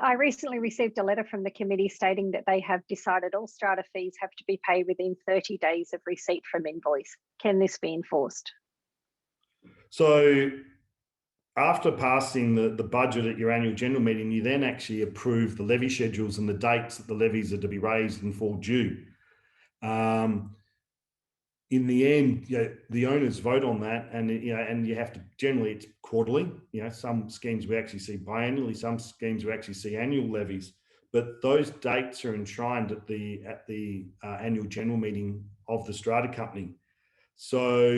I recently received a letter from the committee stating that they have decided all strata fees have to be paid within 30 days of receipt from invoice. Can this be enforced? So after passing the budget at your annual general meeting, you then actually approve the levy schedules and the dates that the levies are to be raised and fall due. In the end, the owners vote on that, and and you have to, generally it's quarterly. Some schemes we actually see biannually, some schemes we actually see annual levies, but those dates are enshrined at the annual general meeting of the strata company. So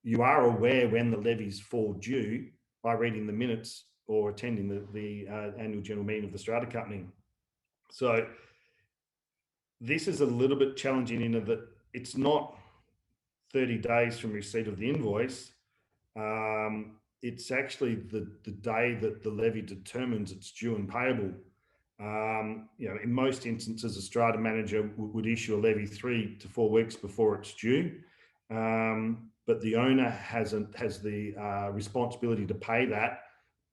you are aware when the levies fall due by reading the minutes or attending the annual general meeting of the strata company. So this is a little bit challenging in that it's not 30 days from receipt of the invoice. It's actually the day that the levy determines it's due and payable. In most instances, a strata manager would issue a levy 3 to 4 weeks before it's due. But the owner has the responsibility to pay that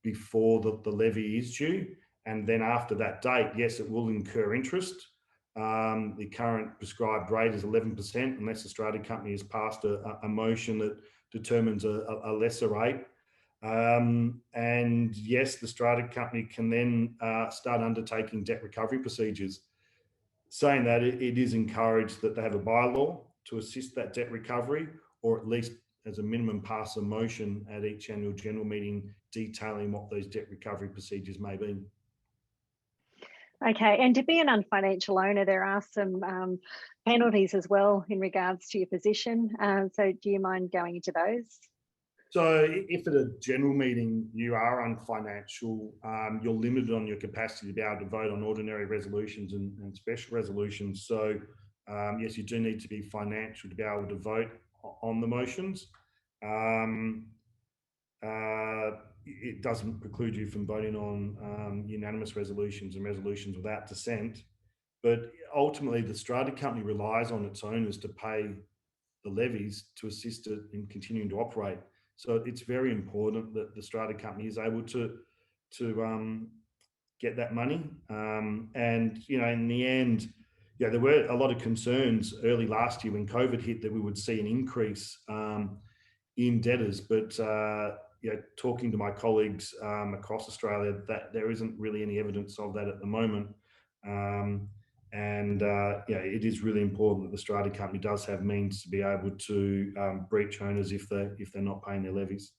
before the levy is due. And then after that date, yes, it will incur interest. The current prescribed rate is 11%, unless the strata company has passed a motion that determines a lesser rate. And yes, the strata company can then start undertaking debt recovery procedures. Saying that, it is encouraged that they have a bylaw to assist that debt recovery, or at least as a minimum pass a motion at each annual general meeting detailing what those debt recovery procedures may be. Okay, and to be an unfinancial owner, there are some penalties as well in regards to your position. So do you mind going into those? So if at a general meeting you are unfinancial, you're limited on your capacity to be able to vote on ordinary resolutions and special resolutions. So yes, you do need to be financial to be able to vote on the motions. It doesn't preclude you from voting on unanimous resolutions and resolutions without dissent. But ultimately, the strata company relies on its owners to pay the levies to assist it in continuing to operate. So it's very important that the strata company is able to get that money. And in the end, there were a lot of concerns early last year when COVID hit that we would see an increase in debtors, but talking to my colleagues across Australia, that there isn't really any evidence of that at the moment. It is really important that the strata company does have means to be able to breach owners if they're not paying their levies.